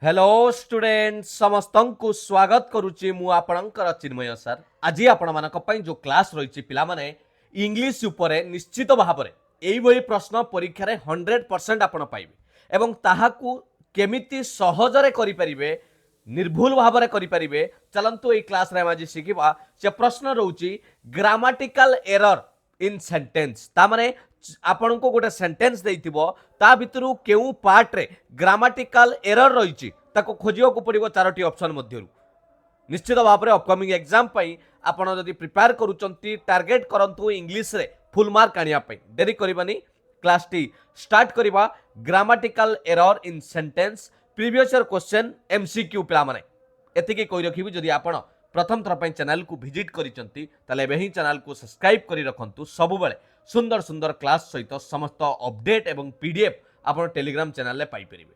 Hello student समस्त को स्वागत करुच्ची मु आपणकर चिन्मय सर आज आपण मानक जो क्लास रही पिला माने इंग्लिश उपरे निश्चित भाव में प्रश्न परीक्षा रे 100% आपण पाइबे एवं ताहाकू केमिति सहजरे करि परिबे निर्भुल भाव में करें चलतु ये क्लास रे आज शिखा से प्रश्न रोची ग्रामाटिकल एरर इन सेंटेंस ता माने आपण को गोटे सेंटेंस देइथिबो ता भितरु केउ पार्ट रे ग्रामाटिकल एरर रहिछि ताको खोजियो को पड़िबो चारोटी ऑप्शन मध्यरु निश्चित भाव में अपकमिंग एग्जाम पई आपण जदि प्रिपेयर करूचंती टार्गेट करंतु इंग्लिश रे फुल मार्क आनिया पई देरी करबानी क्लास टी स्टार्ट करबा grammatical error in sentence previous year question MCQ पिला माने एतिके कहि रखिबि जदि आपण प्रथम थर पई चैनल को विजिट करिसंती ताले एबे चैनल को सब्सक्राइब करि रखंतु सब बेले सुंदर सुंदर क्लास सहित समस्त अपडेट एवं पीडीएफ आपण टेलीग्राम चैनल रे पाई परिबे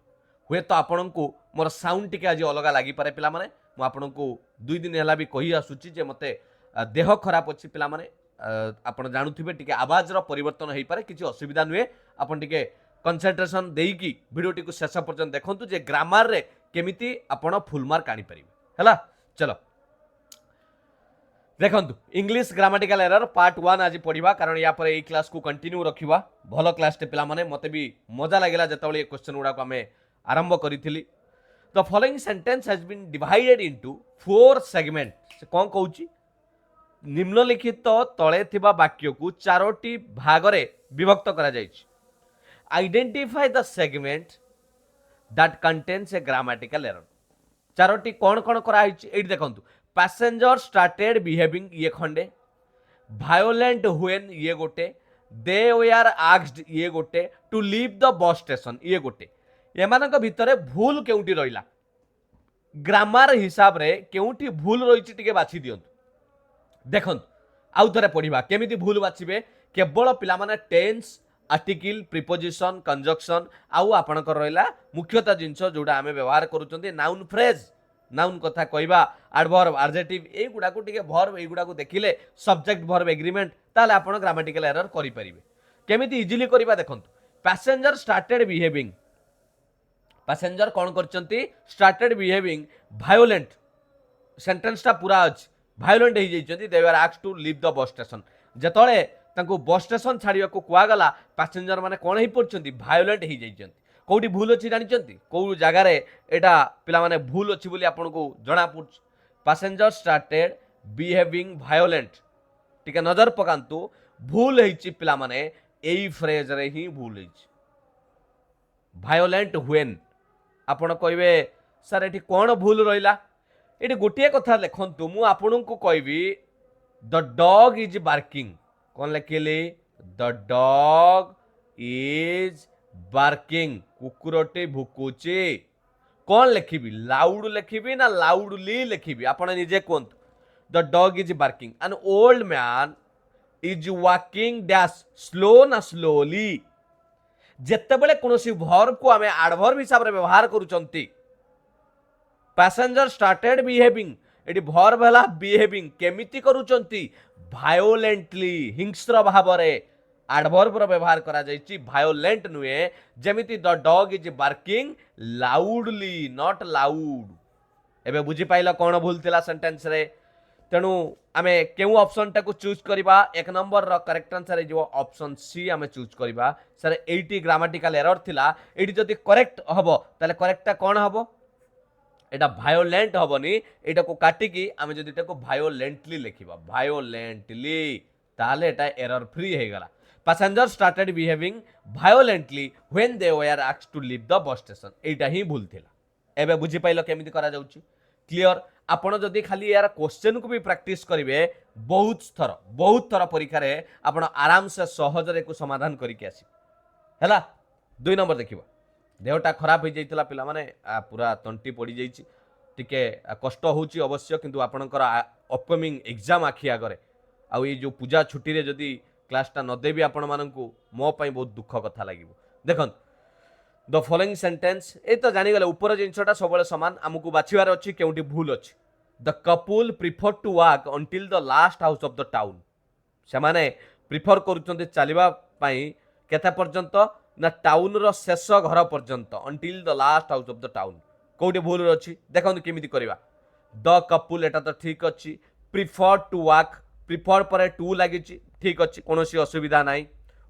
हुए तो आपण को मोर साउंड टिके आज अलग लागि पारे पिला माने मु आपण को 2 दिन हला भी कहि आसुची जे मते देह खराब अछि पिला माने आपण जानुथिबे टिके आवाज रो परिवर्तन हेई पारे किछि असुविधा नुए आपण टिके कंसंट्रेशन देकी वीडियो टिको शेष पर्यंत देखंतु जे ग्रामर रे केमिति आपण फुल मार्क आनी परिबे हला चलो देखंतु इंग्लिश ग्रामाटिकल एरर पार्ट 1 आज पढ़िबा कारण या पर ए क्लास को कंटिन्यू रखिबा भलो क्लास टे पिला माने मते भी मजा लागला जतबळे ए क्वेश्चन गुडा को हमें आरंभ करिथिली the following sentence has been divided into 4 segment से कोन कहूची निम्नलिखित तळे थिबा वाक्य को चारोटी भाग रे विभक्त करा जायछि identify the segment that contains a grammatical error चारोटी कोन कोन करा हिछि एठी देखंतु पैसेंजर स्टार्टेड बिहेविंग ये खंडे वायोलेंट हुएन ये गोटे दे वेआर आस्क्ड ये गोटे to leave the bus station ये गोटे एमानक भितरे भूल केउटी रहिला ग्रामर हिसाब रे केउटी भूल रहिछि टिके बाछि दियंतु देखंतु आउ थरे पढिबा केमिति भूल बाछिबे केवल पिला माने टेंस आर्टिकल प्रीपोजिशन कंजक्शन आउ आपणकर रहिला मुख्यता जिंस जोडा हमें व्यवहार करूचंती नाउन फ्रेज नाउन कथा कहवा एडवर्ब एडजेक्टिव ए गुडा को टिके वर्ब ए गुडा को देखिले सब्जेक्ट वर्ब एग्रीमेंट ताले आपण ग्रामाटिकल एरर करि परिबे केमिति इजीली करबा देखंतु पैसेंजर स्टार्टेड बिहेविंग पैसेंजर कोन करचंती स्टार्टेड बिहेविंग वायोलेंट सेंटेंस ता पूरा अछि वायोलेंट हे जइचंती they were asked to leave the bus station जतळे तांको बस स्टेशन छाड़िया को कुआ गला पैसेंजर माने कोन हे पड़चंती वायोलेंट हे जइचंती कौटी भूल अच्छी जानी कौ जगार एटा पिला माने भूल अच्छी बोली आपन को जना पड़छ पैसेंजर स्टार्टेड बिहेविंग वायोलेंट टिके नजर पकांतु भूल हेछि पिला माने एई फ्रेज रे ही भूल हेछि वायोलेंट व्हेन आपन कहबे सर एठी कोन भूल रहिला एठी गोटिए कथा लिखंतु मु आपन को कहबी द डॉग इज बार्किंग कोन लिखिली द डॉग इज बार्किंग कुकुरटे भुकुचे कौन लिखिबी लाउड लिखिबी ना लाउडली लिखिबी आपण निजे कोंत the dog is barking an old man is walking dash slow ना स्लोली जेतेबेले कोनोसी वर्ब को हमें एडवर्ब हिसाब रे व्यवहार करूचंती पैसेंजर स्टार्टेड बिहेविंग एटी वर्ब हला बिहेविंग केमिति करूचंती वायोलेंटली हिंस्र भाव रे एडवर्ब रो व्यवहार करा जायछि वायोलेंट नुए जेमिति the dog is barking loudly not loud एबे बुझी पाइला कोन भूल थिला सेंटेंस रे तेनु आमे केउ ऑप्शन टा को चूज करबा एक नंबर रो करेक्ट आंसर जो ऑप्शन सी आमे चूज करबा सर 80 ग्रामाटिकल एरर थिला एटी जदी करेक्ट हबो ताले करेक्ट टा कोन हबो एटा वायोलेंट हबनी एटा को काटी की आमे जदी एटा को वायोलेंटली लिखिबा वायोलेंटली ताले एटा एरर फ्री हे गला passenger started behaving violently when they were asked to leave the bus station एटा ही भूल थिला एबे बुझी पाइलो केमिति करा जाउची क्लियर आपण जदी खाली यार क्वेश्चन को भी प्रैक्टिस करिवे बहुत थर परीक्षा रे आपण आराम से सहज रे को समाधान करि के आसी हैला 2 नंबर देखिबो देहटा खराब हो जाइतला पिला माने पूरा तंटी पड़ी जाइची टिके कष्ट होउची अवश्य किंतु आपणकर अपकमिंग एग्जाम आखि आगरे आ ये जो पूजा छुट्टी रे जदी क्लासटा न देवी आपण मानकू मो पई बहुत दुख कथा लागिवो देखन द फॉलोइंग सेंटेंस ए तो जानि गले ऊपर जिंसटा सबले समान हमकू बाछिवार अछि केउटी भूल अछि the couple prefer to walk until the last house of the town से माने प्रिफर करूचंते चलिबा पई केता पर्यंत ना टाउन रो शेष घर पर्यंत until the last house of the town कोटे भूल अच्छी देखो केमी करवा द कपुल एटा तो ठीक अच्छी प्रिफर टू वाक प्रिफर पर टू लगी ठीक अच्छी कौन असुविधा ना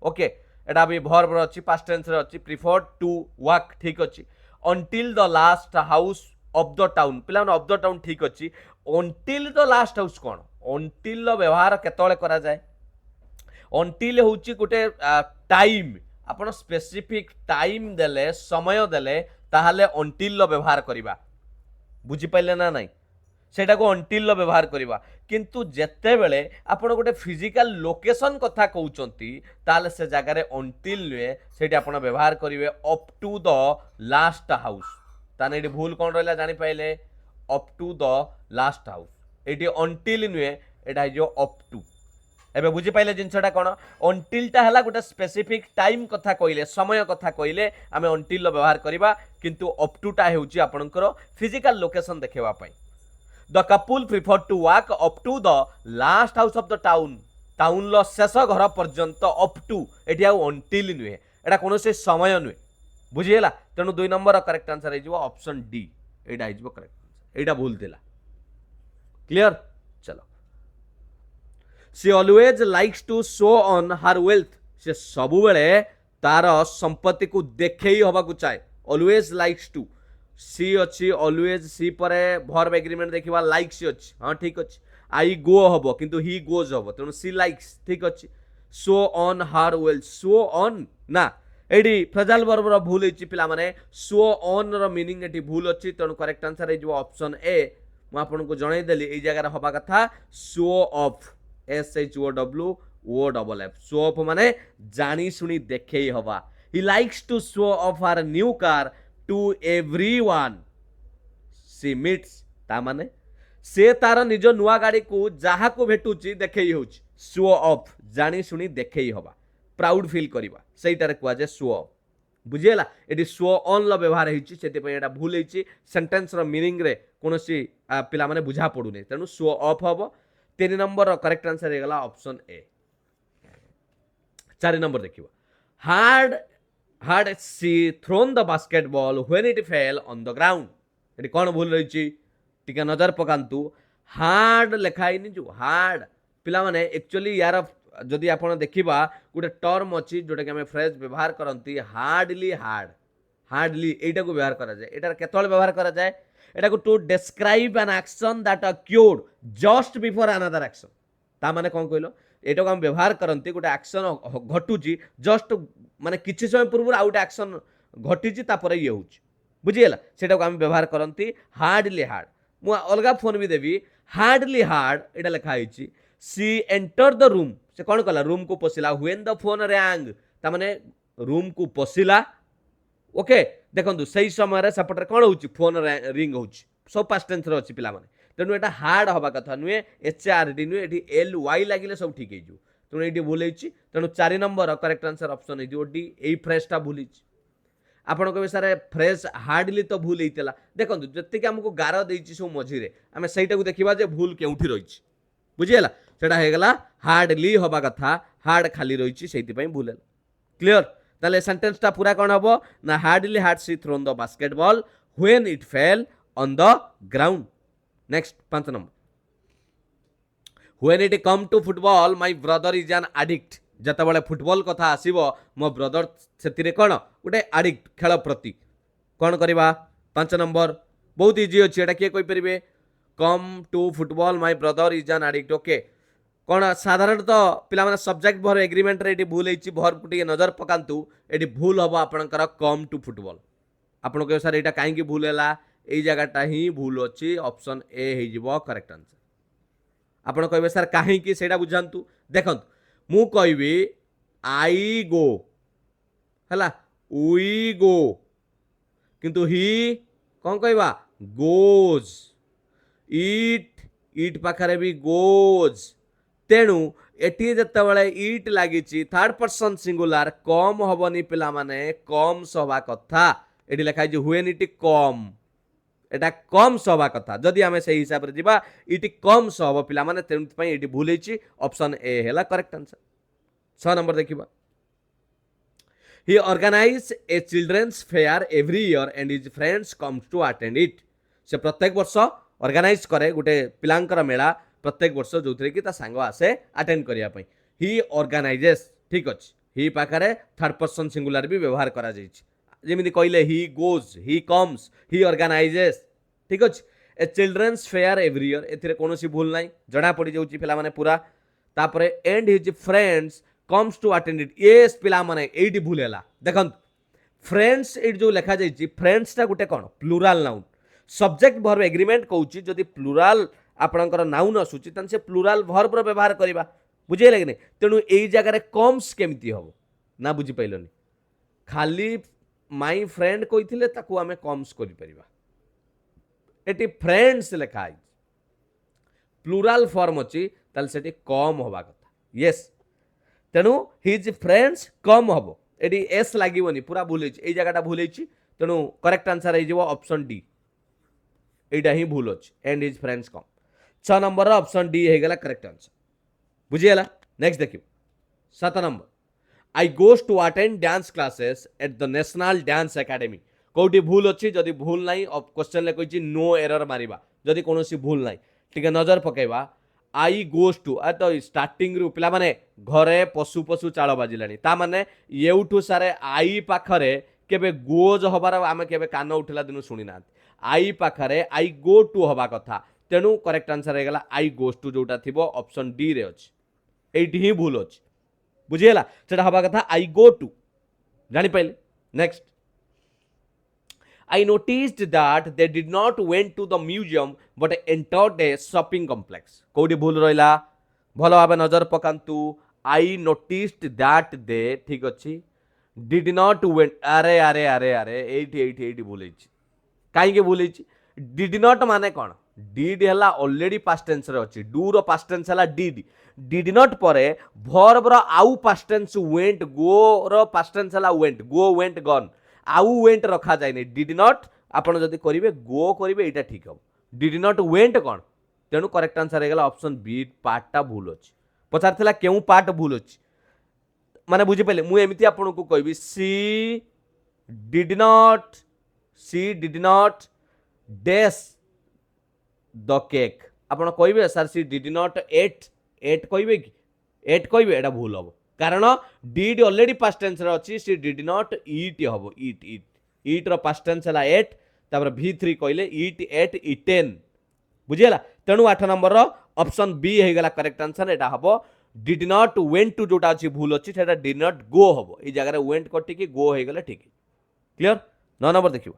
ओके एटा भी भर्ब अच्छी पास्ट टेंस रे अच्छी प्रिफर टू वाक ठीक अच्छी until the last house of the town पिला ऑफ द टाउन ठीक अच्छी अंटिल द लास्ट हाउस कौन अंटिल व्यवहार केतले करा जाए अंटिल होची गोटे टाइम आपण स्पेसिफिक टाइम देले समय देले ताहले अंटिल व्यवहार करिबा बुझी पाइले ना नहीं सेटा को अंटिल व्यवहार करिबा किंतु जेते बेले आपण गोटे फिजिकल लोकेशन कथा कहउचंती ताले से जगह रे अंटिल नुए सेठी आपण व्यवहार करिवे up to the last house ताने एठी भूल कोन रहला जानि पाइले up to the last house एठी अंटिल नुए एटा जो अप टू एबे बुझी पाइले जिनसटा कोन अंटिलटा हला गोटे स्पेसिफिक टाइम कथा कइले समय कथा कइले आमे अंटिल व्यवहार करिबा किंतु अप टू टा हेउची आपनकर फिजिकल लोकेशन देखेवा पई the couple prefer to walk up to the last house of the town town लो शेष घर पर्यंत अप टू एठी आ अंटिल नुहे एटा कोनोसे समय नुहे बुझिएला तेनु 2 नंबर करेक्ट आंसर हेजिवो ऑप्शन डी एटा हेजिवो करेक्ट आंसर एटा भूल थिला क्लियर चलो she always likes to show on her wealth से सबु बेले तार संपत्ति को देखई हवा को चाहे ऑलवेज लाइक्स टू सी अच्छी ऑलवेज सी पर भर्ब एग्रीमेंट देखिबा लाइक्स सी अच्छी हां ठीक अच्छी आई गो हबो किंतु ही गोज हबो तेनु सी लाइक्स ठीक अच्छी show on her wealth show on ना एडी फ्रेजाल वर्ब रो भूल हेची पिला माने शो ऑन रो मीनिंग एटी भूल अच्छी तेनु करेक्ट आंसर हे जो ऑप्शन ए मु आपन को जणाई देली ए जगह रे हबा कथा show off SHOWOFF show off माने जानी सुनी देखे हवा he likes to show off our new car to everyone she meets ता माने से तार निज नुआ गाड़ी को जहा को भेटुची देखे होची शो ऑफ जानी सुनी देखे हवा प्राउड फील करबा सेटारे कुआ जे शो ऑफ बुझिएला एटी शो ऑन लो व्यवहार हेची सेते पय एटा भूल हेची सेंटेंस रो मीनिंग रे कोनोसी पिला माने बुझा पडुने तेनु शो ऑफ हबो 3 नंबर करेक्ट आंसर हेगला ऑप्शन ए 4 नंबर देखिबा hard she thrown the basketball when it fell on the ground एटी कोन भूल रहिची टिका नजर पकांतु हार्ड लेखाइनी जो हार्ड पिला माने एक्चुअली यार जदि आपण देखिबा गोटे टर्म अछि जोटा कि हमें फ्रेज व्यवहार करंती हार्डली एटा को व्यवहार करा जाय एटा केतल व्यवहार करा जाय एटा को to describe an action that occurred just before another action ता माने कोन कहलो एटा को हम व्यवहार करंती गोटे एक्शन घटुची जस्ट माने किछि समय पूर्व आउट एक्शन घटिची ता परे ये होची बुझिएला सेटा को हम व्यवहार करंती हार्डली हार्ड मु अलगा फोन भी देबी हार्डली हार्ड एटा लिखा हिची सी एंटर द रूम से कौन कला रूम को पशिला व्हेन द फोन रैंग ता माने रूम को पशिला ओके देखंतु सही समय रे सपटर कोन होची फोन रिंग होची सब पास्ट टेंस रे अछि पिला माने तेनु एटा हार्ड हबा कथा नुए एच आर डी नुए एठी एल वाई लागिले सब ठीक हेजु तेनु एठी भूलैछि तेनु 4 नंबर करेक्ट आंसर ऑप्शन हे जो डी एई फ्रेज ता भूलिछि आपण कहबे सारे फ्रेज हार्डली तो भूल हेतिला देखंतु जत्ते कि हमको गार देइछि सब मझी रे हमें सेटा को देखिबा जे भूल केउठी रहिछि बुझिएला सेटा हेगला हार्डली हबा कथा हार्ड खाली रहिछि सेति पई भूल क्लियर ताले सेंटेंस ता पूरा कोन हबो ना hardly hard she thrown the basketball when it fell on the ground next 5 number when it come to football my brother is an addict जते बेले फुटबॉल कथा आसीबो मो ब्रदर सेतिरे कोन गोटे एडिक्ट खेल प्रति कोन करबा 5 नंबर बहुत इजी अछि एटा के कोइ परिबे come to football my brother is an addict okay कौन साधारणतः पिला माने सब्जेक्ट भर एग्रीमेंट रे एटी भूल हेची भर पुटी नजर पकांतु एटी भूल हबो आपनकर कम टू फुटबॉल आपण के सर एटा काहे की भूल हैला एई जगहटा ही भूल अछि ऑप्शन ए हे जिवो करेक्ट आंसर आपण कहबे सर काहे की सेटा बुझांतु देखंतु मु कहबी आई गो हला वी गो किंतु ही कोन कहबा गोज इट पाखरे भी गोज तेणु एटी जते बेले इट लागिची थर्ड पर्सन सिंगुलर कम हबनी पिला माने कम सभा कथा एटी लिखा जे व्हेन इट कम एटा कम सभा कथा जदि हमें सही हिसाब रे जिबा इट कम सब पिला माने तेणु पई एटी भूलैची ऑप्शन ए हैला करेक्ट आंसर 6 नंबर देखिबा he organise a children's fair every year and his friends comes to attend it से प्रत्येक वर्ष ऑर्गेनाइज करे गोटे पिलांकर मेला प्रत्येक वर्ष जो कि सांग आसे अटेंड करने ही ऑर्गेनाइजेस ठीक अच्छे ही पाखे थर्ड पर्सन सिंगुलर भी व्यवहार करा जमी कहले he goes he comes he organizes ठीक अच्छे a children's fair every year ए कौन भूल ना जना पड़ जाऊँगी पे पूरा तापर and his friends comes to attend it yes पिला माने एडी भूल है देखो फ्रेंड्स ये जो लिखा जाइए फ्रेंड्सटा गोटे कौन plural noun subject verb agreement कौच जदि प्लूराल आपणकर नाउन आसूची से प्लूराल भर्बर व्यवहार करवा बुझेगा कि नहीं तेणु यही जगार कम्स केमती हम ना बुझीपारे खाली माई फ्रेंड कही आम कम्स कर फ्रेंड्स लिखाई प्लूराल फॉर्म अच्छी से कम हवा कथा येस तेणु हिज फ्रेंड्स कम हम ये एस लगे पूरा भूल ये जगह भूल तेणु करेक्ट आंसर हो ऑप्शन डी यहाँ ही भूल अच्छे and his friends come 6 number option D हो गला करेक्ट आंसर बुझीगला नेक्स्ट देखिए 7 number I goes to attend dance classes at the national dance academy कौटी भूल अच्छी जदि भूल ना क्वेश्चन कही नो एरर मारिबा जदि कौन भूल ना टिके नजर पकेबा आई गोज टू तो स्टार्टिंग रु पिला माने घरे पशु पशु चाल बाजिलानी ता माने येउठू सारे आई पाखरे केबे गोज हबार आमे केबे कान उठिला दिनु सुनी ना आई पाखरे आई गो टू हवा कथा तेणु करेक्ट आंसर हो गला आई गोज टू जोटा थिबो ऑप्शन डी रे अछि एठी ही भूल अछि बुझियला सेटा हवा कथा आई गो टू जानि पाइले next I noticed that they did not went to the museum but entered a shopping complex. कोडी भूल रहिला भलो भाबे नजर पकांतु I noticed that they ठीक अछि did not went अरे अरे अरे अरे एठी भूल अछि काहे के भूल अछि did not माने कोन did हला ऑलरेडी पास्ट टेंस रे अछि डू रो पास्ट टेंस हला did not परे वर्ब रो आउ पास्ट टेंस went go रो पास्ट टेंस हला went go went gone आउ वेंट रखा जाए नहीं डिड नॉट आपन जदि करिवे गो करिवे एटा ठीक हम डिड नॉट वेंट कोन तेनु करेक्ट आंसर हेगला ऑप्शन बी पार्टटा भूल अछि पचारथिला केउ पार्ट भूल अछि माने बुझि पले मु एमिति आपन को कहबी she did not dash the cake आपन कहबे sir she did not eat कहबे कि एट कहबे एटा भूल हम कारण डिड ऑलरेडी पास्ट टेंस रे अछि सी डिड नॉट ईट हबो ईट रो पास्ट टेंस हला एट तापर v3 कहले ईट एट इटेन बुझियला तेणु 8 नंबर रो ऑप्शन बी हे गला करेक्ट आंसर एटा हबो डिड नॉट वेंट टू जोटा अछि भूल अछि सेटा डिड नॉट गो हबो ई जगह रे वेंट कटि कि गो हे गला ठीक क्लियर 9 नंबर देखिबो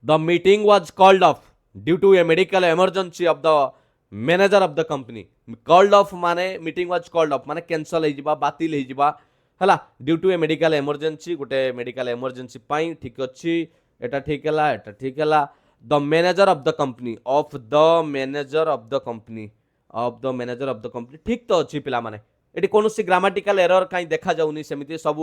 the meeting was called off due to a medical emergency of the manager of the company called off माने मीटिंग वाज कॉल्ड ऑफ माने कैंसल हो जिबा बातिल हो जिबा हला due to a medical emergency गोटे मेडिकल इमरजेंसी पाई ठीक अछि एटा ठीक हला the manager of the company ठीक तो अछि पिला माने एटी कोनोसी ग्रामेटिकल एरर काई देखा जाउनी सेमिति सब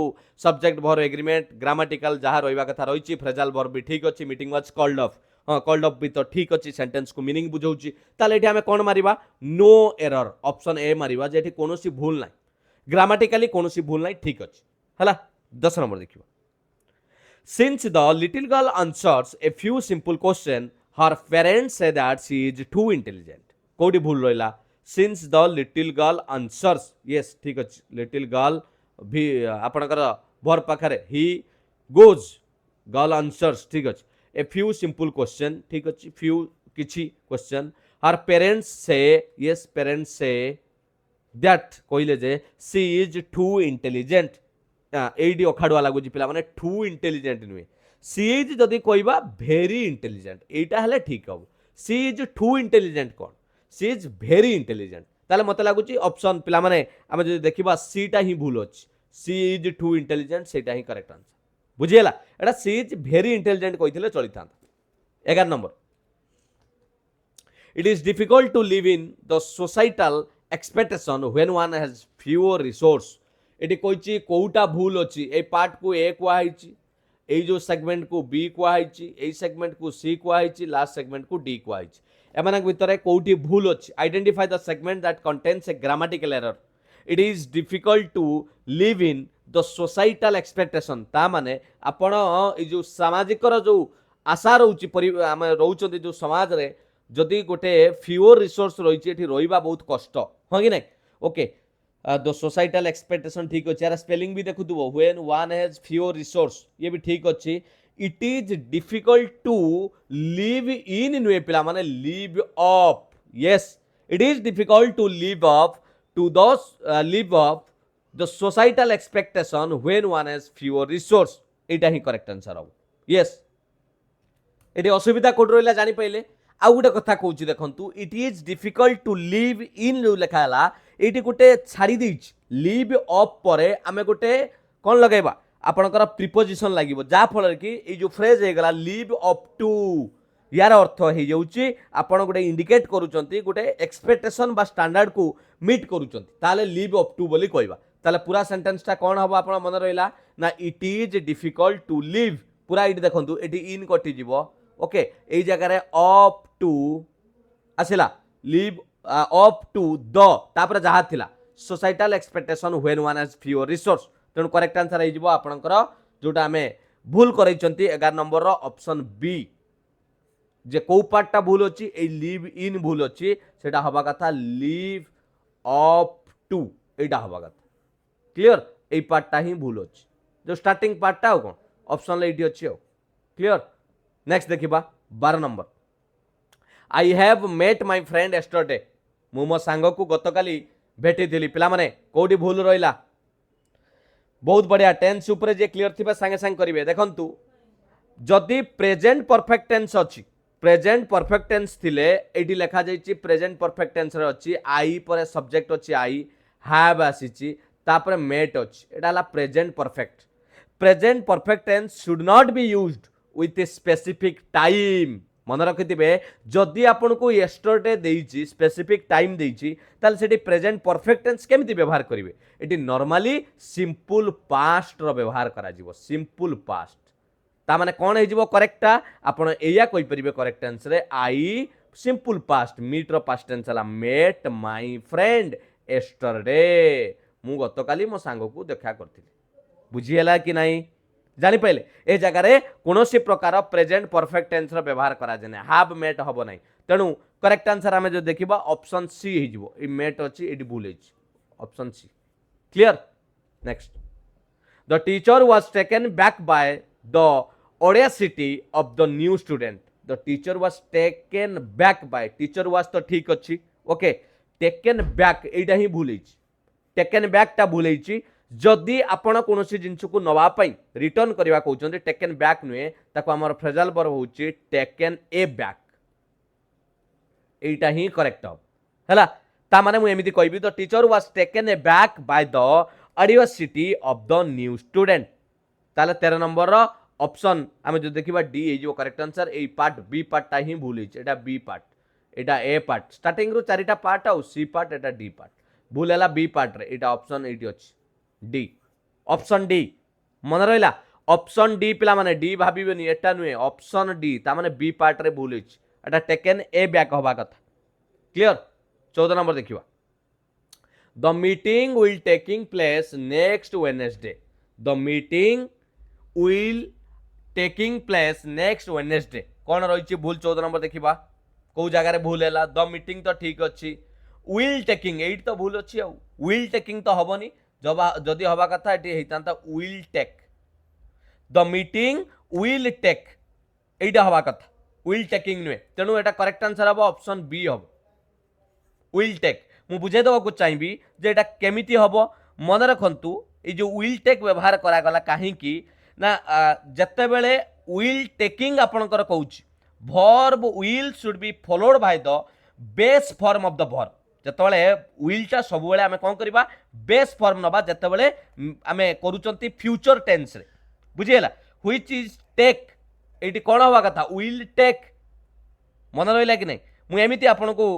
सब्जेक्ट भर एग्रीमेंट ग्रामेटिकल जहा रहिबा कथा रहिछि फ्रेजल भर भी ठीक अछि मीटिंग वाज कॉल्ड ऑफ हाँ कॉल्ड ऑफ भी तो ठीक अच्छी सेंटेंस को मीनिंग बुझाऊँ ताले आम कौन मारिबा नो एरर ऑप्शन ए मारिबा जे कौन भूल ना ग्रामेटिकली कौन भूल ना ठीक अच्छे है 10 नंबर देखिए since the little girl answers a few simple question her parents say that she is to intelligent कोडी भूल रहिला since the little girl answers yes ठीक अच्छे लिटिल गर्ल भी आपणकर भर पाखरे ही गोज गर्ल आंसर्स ठीक अच्छे ए फ्यू सिंपल क्वेश्चन ठीक अच्छे फ्यू किछि क्वेश्चन हर पेरेंट्स से यस पेरेंट्स से दैट कहले जे सी इज टू इंटेलिजेंट एडी अखाडुआ लगुच पिला माने टू इंटेलिजेंट नुहे सी इज जदि कहबा भेरी इंटेलिजेंट एटा हले ठीक हम सी इज टू इंटेलिजेंट कौन सी इज भेरी इंटेलिजेंट ताले मते लगुच ऑप्शन पिला माने आमे जदि देखिबा सी टा ही भूल अछि सी इज टू इंटेलिजेंट सेटा ही correct answer बुझीगला Etah C is very intelligent कहिथिले चली था 11 number it is difficult to live in the societal expectation when one has fewer resource एटी कहिछि कोउटा भूल अछि ए पार्ट को ए कुआ हिछि ए जो सेगमेंट को बी कुआ हिछि ए सेगमेंट को सी कुआ हिछि लास्ट सेगमेंट को डी कुआ हिछि एमानक भितरे कोउटी भूल अछि identify the segment that contains a grammatical error it is difficult to live in the societal expectation ता माने आपण ए जो सामाजिक जो आशा रोचे आम रोचे जो समाज रे जदि गोटे फ्यूअर रिसोर्स रही रहा बहुत कष्ट हाँ कि नहीं ओके द सोसाइटाल एक्सपेक्टेशन ठीक अच्छे यार स्पेलिंग भी देखु when one has fewer resource ये भी ठीक अच्छे it is difficult to live in नुए पिला माने live up yes it is difficult to live up to live up the societal expectation when one has fewer resource एटा ही correct answer हो यस एटी असुविधा कोड रहा जानी पाइले आउ गोटे कथा कहूँ देखु it is difficult to live in जो लिखाला ये गोटे छाड़ी देछ लिव अप पर आम गोटे कौन लगेबा आपणकर प्रिपोजिशन लगे जहाँफल कि ये जो फ्रेज होगा लिव अप टू यार अर्थ हो जाऊँगी आपड़ गोटे इंडिकेट करुँच गोटे एक्सपेक्टेशन बा स्टैंडर्ड को मीट करुँच लिव अप टू बोली कहवा ताले पूरा सेंटेंसटा कौन हम आप मन रहा ना it is difficult to live पूरा ये देखो ये इन कटिज ओके ये जगह अप टू आसला लिव अप टू द तापर जहाँ थिला societal expectation when one has fewer resource तेणु करेक्ट आंसर हो आपणकर जोटा आम भूल कर 11 नंबर ऑप्शन बी जे कौ पार्टा भूल अच्छी ए लिव इन भूल अच्छी सेटा हवा कथा लिव अप टू एटा हवा कथा क्लियर ए पार्टा ही भूल अच्छी जो स्टार्टिंग पार्टा हो कौन ऑप्शन ये अच्छी क्लियर नेक्स्ट देखिबा 12 number I have met my friend yesterday मु मो सांग को गतकाली भेटी थी पिला माने कोडी भूल रहिला बहुत बढ़िया टेंस ऊपर जे क्लियर थिबा संगे संग करिवे देखंतु जदि प्रेजेंट परफेक्ट टेंस अछि प्रेजेंट परफेक्ट टेंस थिले एडी लिखा जाईची प्रेजेंट परफेक्ट टेंस रे अछि आई पर सब्जेक्ट अछि आई हैव आसीची तापर मेट अछि एटा ला present perfect tense should not be used with a specific time मन रखिथे जदि आपन को येस्टरडे देइची स्पेसिफिक टाइम देइची ताल सेठी प्रेजेंट परफेक्ट टेंस केमिति व्यवहार करिवे एटी नॉर्मली सिंपल पास्ट रो व्यवहार करा जिवो सिंपल पास्ट ता माने कोन हे जिवो करेक्टा आपन एया कहि परिबे करेक्ट आंसर रे I simple past meet row past tense हला मेट माय फ्रेंड येस्टरडे मु गतकाली मो सांग को देखा करथिली बुझी हला कि नाही जानी पाइले ए जगह रे कोनोसी प्रकार प्रेजेंट परफेक्ट टेंस रो व्यवहार करा जने हैव मेट हबो नाही तेणु करेक्ट आंसर आमे जो देखिबा ऑप्शन सी हे जिवो ए मेट अछि एडी भूल अछि option C clear next the teacher was taken back by the audacity of the new student the teacher was taken back by teacher was तो ठीक अछि ओके टेकन बैक एटा ही भूल अछि टेकन बैक ता भूल अछि जदि आपण कौन जिनस को नवापाई रिटर्न करवा कहते टेकन बैक नुहे ताको आमर फ्रेजाल वर्ब होची टेकन ए बैक एटा ही करेक्ट हला ता माने मु एमिति कहबी the teacher was taken aback by the audacity of the new student ताले 13 नंबर रो ऑप्शन आमे जो देखिबा डी ए जो correct answer A part B part ता ही भूल हिच एटा बी पार्ट एटा ए पार्ट स्टार्टिंग रो चारिटा पार्ट आ सी पार्ट एटा डी पार्ट भूल हला बी पार्ट रे एटा ऑप्शन एटी अछि डी ऑप्शन डी मन रहा ऑप्शन डी पिला माने डी भाबिबेनी एटा नुहे ऑप्शन डी ता माने बी पार्ट रे भूल hitch Etah taken a back होबा कथा क्लियर 14 नंबर देखिबा the meeting will taking place next Wednesday the meeting will taking place next Wednesday कौन रही भूल 14 नंबर देखिबा को जगह रे भूल हैला द मीटिंग तो ठीक अछि विल टेकिंग एट तो भूल अछि आ विल टेकिंग तो हबनी जदि हवा कथा एटी हेतांता will take the meeting will take एटा हवा कथा विल टेकिंग नुहे तेणु एटा करेक्ट आंसर हम ऑप्शन बी हम विल टेक मु बुझे दवा को चाहिए जे एटा केमिति हबो मन रखंतु ए जो विल टेक व्यवहार करा गला काहे कि ना जत्ते बेले विल टेकिंग आपनकर कहूची verb will should be followed by the base form of the verb जतबले विलटा सब बेले आमे कोन करबा बेस फॉर्म नबा जतबले आमे करूचंती फ्यूचर टेंस रे बुझियला व्हिच इज टेक एटी कोन होवा कथा विल टेक मन रहिला कि नै मु एमिति आपन को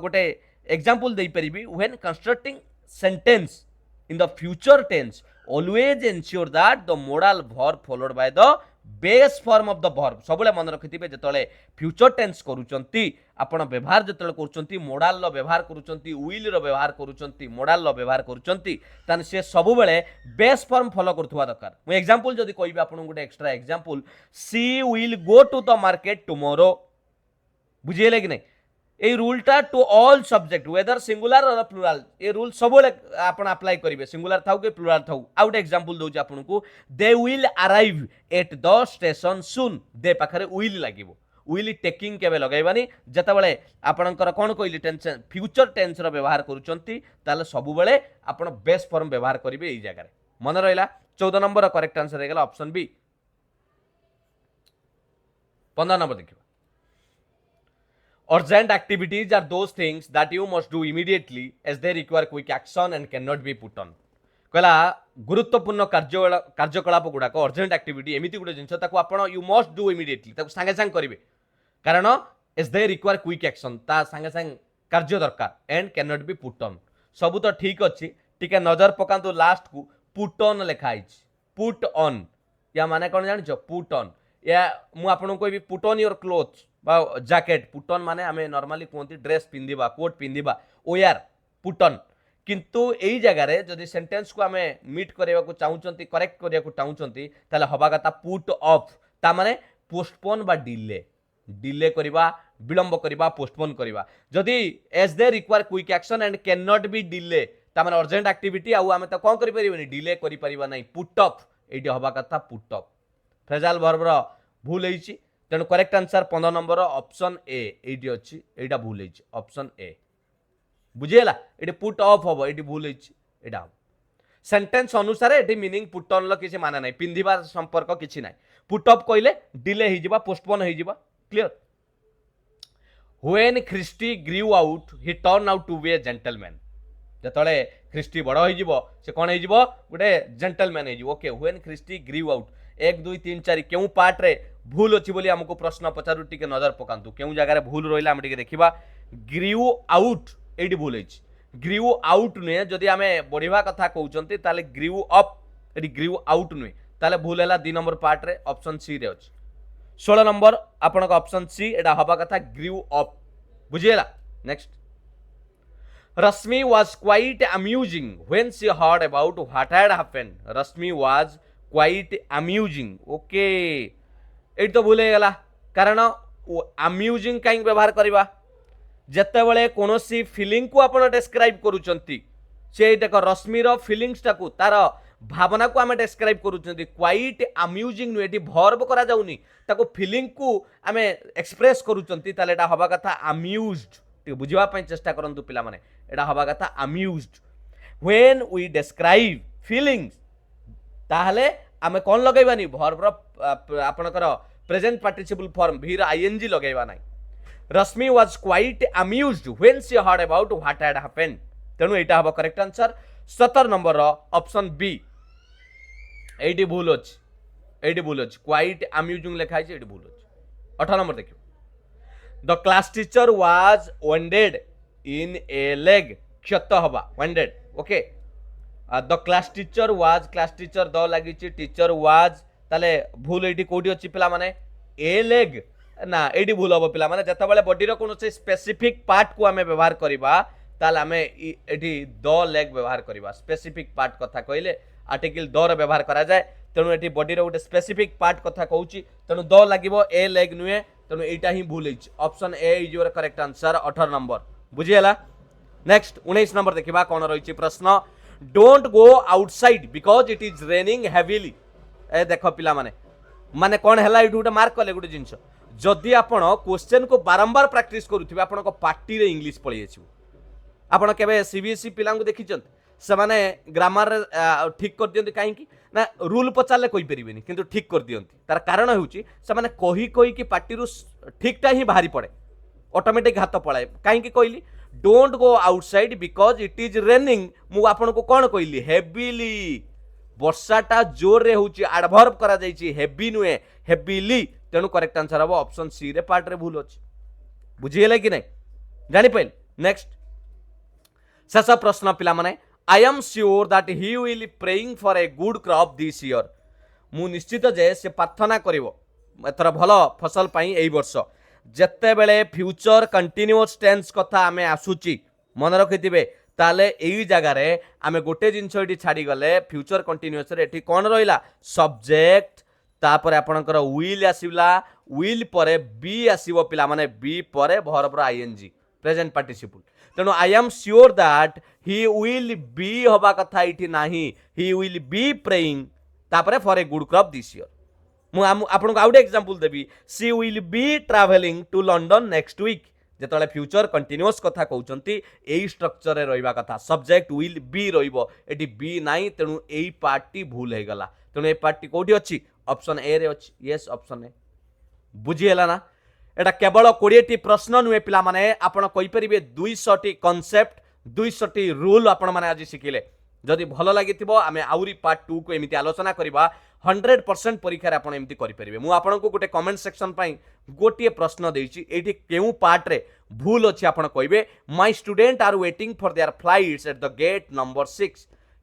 गोटे एग्जांपल देई परिबी when constructing sentence in the future tense always ensure that the modal verb followed by the base form of the verb सब मन रखिथिबे जतले फ्यूचर टेंस करूचंती आपण व्यवहार जतले करूचंती मोडाल रो व्यवहार करूचंती विल रो व्यवहार करूचंती मोडाल रो व्यवहार करूचंती तान से सब बेले बेस फॉर्म फॉलो करथुवा दरकार मु एग्जांपल जदी कहबी आपण गुटे extra example she will go to the market tomorrow बुझिएले कि नहीं এই রুলটা to all subject whether singular or plural এই রুল সবুলে আপন আপ্লাই করিবে সিঙ্গুলার থাউ কি প্লুরাল থাউ আউ গটে এক্সাম্পল দউছি আপনাকু they will arrive at the station soon they পাখরে উইল লাগিব উইল টেকিং কেবে লগাইবানি যেতবেলে আপনার কোণ কইলি টেন্স ফ্यूचर টেন্স র ব্যবহার করুচন্তি তাহলে সবুবেলে আপন বেস ফর্ম ব্যবহার করিবে এই জায়গায় মনে রইলা 14 নম্বর করেক্ট आंसर হয়ে গেল অপশন বি 15 নম্বর দেখিবা Urgent activities are those things that you must do immediately as they require quick action and cannot be put on. कहला गुरुत्वपूर्ण कार्यकलाप गुड़ाक अर्जेंट एक्टिविटी एमती गोटे जिन आपण यू मस्ट डू इमिडिएटली सांगे सांगे करेंगे कारण as they require quick action ता सांगे सांगे कार्य दरकार and can not be put on सब तो ठीक अच्छी टिके नजर पकातु लास्ट को पुट ऑन लिखाई पुट ऑन या माने कौन जान पुट ऑन या मु आपन कोई भी पुट ऑन योर क्लोथ्स बा जैकेट पुट ऑन माने आमे नॉर्मली कोंती ड्रेस पिंदिबा कोट पिंदिबा ओयार पुट ऑन किंतु एई जगह रे जदि सेंटेंस को आमे मीट करिया को चाहुचंती करेक्ट करिया को चाहुचंती ताले हबा कथा पुट ऑफ ता माने पोस्टपोन बा डिले डिले करिबा विलंब करिबा पोस्टपोन करिबा जदि as they require quick action and can not be delay ता माने अर्जेंट एक्टिविटी आउ आमे त कोन करि परिबनी डिले करि परिबा नै पुट ऑफ एडी हबा कथा पुट ऑफ फ्रेजाल वर्ब रो भूल होईची तेणु correct answer 15 number option A एडी अछि एटा भूल होईची ऑप्शन ए बुझेला एटी पुट ऑफ हबो एटी भूल होईची एटा सेंटेंस अनुसार एटी मीनिंग पुट ऑन लो किछि माने नै पिंधिबा संपर्क किछि नै पुट ऑफ कइले डिले होई जिबा पोस्टपोन होई जिबा clear when Christie grieve out he turn out to be a gentleman जतले ख्रिस्टी बड़ होई जिवो से कोन होई जिवो गुटे जेंटलमैन होई जिवो okay when Christie grieve out 1 2 3 4 केउ पार्ट रे भूल अछि बोली हमको प्रश्न पचारु टिके नजर पकांतु केउ जगह रे भूल रोइला हम टिके देखिबा ग्रीव आउट एडी भूल होइछि ग्रीव आउट नुए जदि आमे बढ़िबा कथा कहउचंती ताले ग्रीव अप एडी ग्रीव आउट नुए ताले भूल हैला 2 नंबर पार्ट रे ऑप्शन सी रे अछि 16 नंबर आपन को ऑप्शन सी एडा हबा कथा ग्रीव अप बुझिएला next Rashmi was quite amusing when she heard about what had happened Rashmi was quite amusing okay एट तो भूल गला कारण अम्यूजिंग कहीं व्यवहार करवा जिते बड़े कौन फिलिंग को आप डेस्क्राइब करुचंती से देख रश्मिर फिलिंग्स टाकू तार भावना को आम डेस्क्राइब करुचंती क्वाइट अम्यूजिंग नुए ये भर्ब करा जाउनी ताको फिलिंग को आम एक्सप्रेस करुचंती ताले एटा हवा कथा अम्यूज्ड बुझिबा पई चेष्टा करंतु पिला माने एटा हवा कथा amused when we describe feelings ताहले आमे कोन लगैबानी भर्ब आपनकर प्रेजेंट पार्टिसिपल फॉर्म भीर आईएनजी लगैबा नै Rashmi was quite amused when she heard about what had happened तेनु एटा हबो correct answer 17 number option B एडी भूल अछि क्वाइट अम्यूजिंग लिखाइ छै एडी भूल अछि 18 नंबर देखियो the class teacher was vended in a leg क्षत हबा vended okay the class teacher द लगी टीचर वाज ताले भूल एटी कोडी अछि पिला माने ए लेग ना एटी भूल हबो पिला माने जता बेले बॉडी रो कोनोसे स्पेसिफिक पार्ट को हमें व्यवहार करिबा ताले हमें एटी द लेग व्यवहार करिबा स्पेसिफिक पार्ट कथा कइले आर्टिकल द रो व्यवहार करा जाय तेनु एटी बॉडी रो गोटे स्पेसिफिक पार्ट कथा कहउची तेनु द लागिबो ए लेग नुए तेनु एटा ही भूल अछि option A is your correct answer 18 number बुझियला नेक्स्ट 19 नंबर देखिबा कोन रहिछि प्रश्न don't go outside because it is raining heavily ए देखो पिला माने माने कोन हला इडु गोटे मार्क कले गोटे जिंस जदि आपण क्वेश्चन को बारंबार प्रैक्टिस करूथिबे आपण को पार्टी रे इंग्लिश पळि आछिबो आपण केबे सीबीएसई पिला को देखिचंत से माने ग्रामर ठीक कर दियंती काहे कि ना रूल पचारले कोइ परिबेनी किंतु ठीक कर दियंती तार कारण होउची से माने कही कि पार्टी रु ठीकटा ही बाहरी पड़े ऑटोमेटिक हाथ पळाए काहे कि कहली don't go outside because it is raining मु आपन को कोन कहली हेवीली वर्षाटा जोर रे होउची एडवर्ब करा जाईची हेवी नुए हेवीली तेनु करेक्ट आंसर हबो ऑप्शन सी रे पार्ट रे भूल अछि बुझियले कि नै जानि पइल नेक्स्ट शेष प्रश्न पिला माने आई am sure that he will praying for a good crop this year मु निश्चित जे से प्रार्थना करिवो एथर भल फसल पाई एई वर्ष जेते बेले फ्यूचर कंटिन्यूअस टेंस कथा आमे आसुची मन रखिथिबे ताले एई जगह रे आमे गोटे जिंस एठी छाडी गले फ्यूचर कंटिन्यूअस रे एठी कोन रहिला सब्जेक्ट तापर आपणकर विल आसिला विल परे बी आसीबो पिला माने बी परे भर्ब आईएनजी प्रेजेंट पार्टिसिपल तेणु I am sure that he will be हवा कथा इठी नाही ही विल बी प्रेइंग तापर for a good crop this year मु आपन को आउट एग्जांपल देबी she will be travelling to London next week जेतले फ्यूचर कंटिन्यूअस कथा कहउचंती एई स्ट्रक्चर रे रहिबा कथा सब्जेक्ट विल बी रहिबो एटी बी नाही तेणु एई पार्टी भूल हे गला तेणु ए पार्टी कोठी अछि ऑप्शन ए रे अछि यस ऑप्शन ए बुझी हला ना एटा केवल 20 टी प्रश्न नुए पिला माने आपण कहि परिबे 200 टी कांसेप्ट 200 टी रूल आपण माने आज शिखिले जदि भल लागिथिबो आमे आउरी पार्ट 2 को एमिति आलोचना करिबा 100% परीक्षा रे आपण एमिति करि परिबे मु आपण को गोटे कमेंट सेक्शन पई गोटिए प्रश्न देइछि एठी केउ पार्ट रे भूल अछि आपण कहिबे my student are waiting for their flights at the gate number 6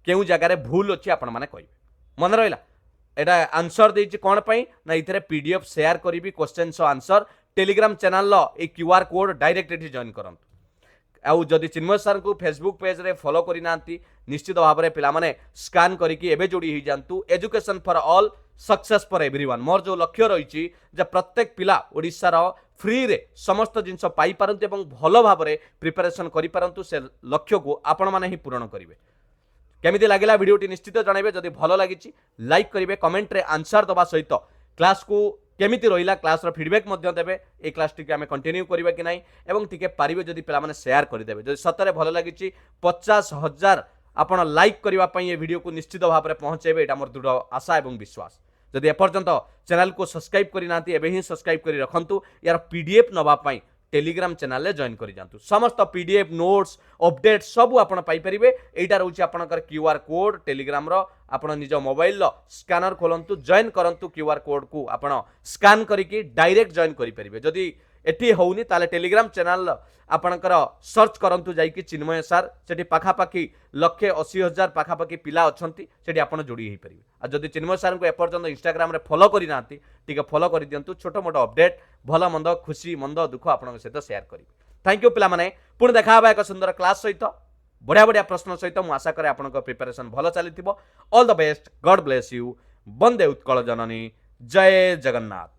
केउ जगह रे भूल अछि आपण माने कहिबे मन रहिला एटा आंसर देइछि कोन पई ना इथरे पीडीएफ शेयर करिबी क्वेश्चन सो आंसर टेलीग्राम चैनल लो ए क्यूआर कोड डायरेक्ट एठी जॉइन करंतु आउ जदि चिन्मय सर को फेसबुक पेज रे फॉलो करि नांती निश्चित भाव रे पिला माने स्कैन करिकि एबे जोड़ी ही जानतु education for all success for everyone मोर जो लक्ष्य रहिछि जे प्रत्येक पिला ओडिसा रो फ्री रे समस्त जिंस पाई पारंतु एवं भलो भाव रे प्रिपरेशन करि पारंतु से लक्ष्य को आपण माने ही पूर्ण करिवे केमिति लागिला वीडियोटी निश्चित जणाइबे जदि भलो लागिछि लाइक करिवे कमेंट रे आंसर दबा सहित क्लास को केमिति रहिला क्लास रो फीडबैक मध्य देबे ए क्लास टिके हमें कंटिन्यू करिबा कि नाही एवं टिके पारिबे जदि पिला माने शेयर करि देबे जदि सतरे भलो लागिछि 50,000 आपण लाइक करिबा पई ए वीडियो को निश्चित भाव रे पहुंचेबे एटा मोर दृढ़ आशा एवं विश्वास जदि एपर्यंत चैनल को सब्सक्राइब करि नांती एबे ही सब्सक्राइब करि रखंतु यार पीडीएफ नबा पई टेलीग्राम चैनल ले जॉइन करि जानतु समस्त पीडीएफ नोट्स अपडेट सब आपण पाई परिबे एटा रहउछि आपणकर क्यूआर कोड टेलीग्राम रो आपण निज मोबाइल लो स्कैनर खोलंतु जॉइन करंतु क्यूआर कोड को आपण स्कैन करिकि डायरेक्ट जॉइन करि परिबे जदि एठी होउनी ताले टेलीग्राम चैनल आपणकर सर्च करंतु जाईकि चिन्मय सर सेठी पाखा पाखी 180,000 पाखा पाखी पिला अछंती सेठी आपण जोड़ी हे परिबे आ जदि चिन्मय सर को एपर्यंत इंस्टाग्राम रे फॉलो करि नांती टिके फॉलो करि दियंतु छोटो मोटो अपडेट भला मंद खुशी मंद दुख आपण सहित शेयर करी थैंक यू पिला माने पुणी देखा एक सुंदर क्लास सहित बढ़िया बढ़िया प्रश्न सहित मु आशा करे आपण प्रिपरेशन भलो चली all the best God bless you वंदे उत्कल जननी जय जगन्नाथ।